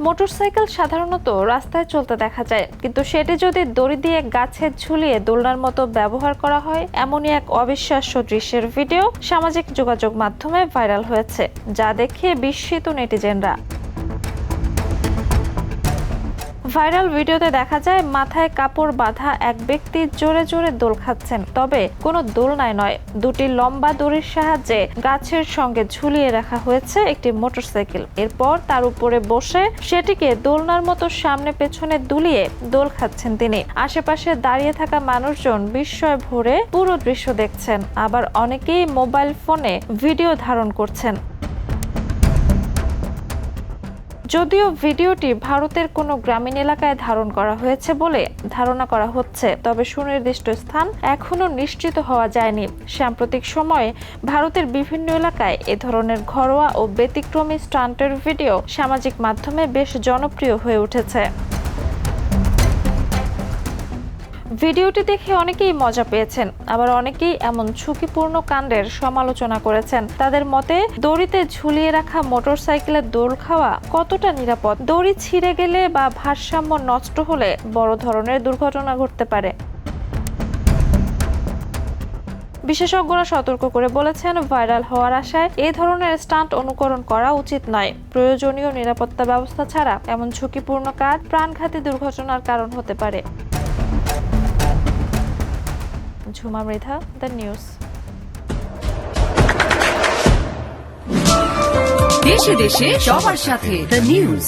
Motorcycle সাধারণত রাস্তায় চলতে দেখা যায়, কিন্তু সেটি যদি দড়ি দিয়ে গাছে ঝুলিয়ে দোলনার মতো ব্যবহার করা হয়, এমনই এক অবিশ্বাস্য দৃশ্যের ভিডিও সামাজিক যোগাযোগ মাধ্যমে ভাইরাল হয়েছে, যা দেখে বিস্মিত নেটিজেনরা। ভাইরাল ভিডিওতে দেখা যায় মাথায় কাপড় বাঁধা এক ব্যক্তি জোরে জোরে দোল খাচ্ছেন, তবে কোনো দোলনায় নয়, দুটি লম্বা দড়ির সাহায্যে গাছের সঙ্গে ঝুলিয়ে রাখা হয়েছে একটি মোটরসাইকেল। এরপর তার উপরে বসে সেটিকে দোলনার মতো সামনে পেছনে দুলিয়ে দোল খাচ্ছেন তিনি। আশেপাশে দাঁড়িয়ে থাকা মানুষজন বিস্ময় ভরে পুরো দৃশ্য দেখছেন, আবার অনেকেই মোবাইল ফোনে ভিডিও ধারণ করছেন। যদিও ভিডিওটি ভারতের কোনো গ্রামীণ এলাকায় ধারণ করা হয়েছে বলে ধারণা করা হচ্ছে, তবে সুনির্দিষ্ট স্থান এখনও নিশ্চিত হওয়া যায়নি। সাম্প্রতিক সময়ে ভারতের বিভিন্ন এলাকায় এ ধরনের ঘরোয়া ও ব্যতিক্রমী স্টান্টের ভিডিও সামাজিক মাধ্যমে বেশ জনপ্রিয় হয়ে উঠেছে। ভিডিওটি দেখে অনেকেই মজা পেয়েছেন, আবার অনেকেই এমন ঝুঁকিপূর্ণ কাণ্ডের সমালোচনা করেছেন। তাদের মতে, দড়িতে ঝুলিয়ে রাখা মোটরসাইকেলের দোল খাওয়া কতটা নিরাপদ? দড়ি ছিঁড়ে গেলে বা ভারসাম্য নষ্ট হলে বড় ধরনের দুর্ঘটনা ঘটতে পারে। বিশেষজ্ঞরা সতর্ক করে বলেছেন, ভাইরাল হওয়ার আশায় এই ধরনের স্টান্ট অনুকরণ করা উচিত নয়। প্রয়োজনীয় নিরাপত্তা ব্যবস্থা ছাড়া এমন ঝুঁকিপূর্ণ কাজ প্রাণঘাতী দুর্ঘটনার কারণ হতে পারে। Jhuma Mridha, the news. দেশে দেশে সবার সাথে দ্য নিউজ।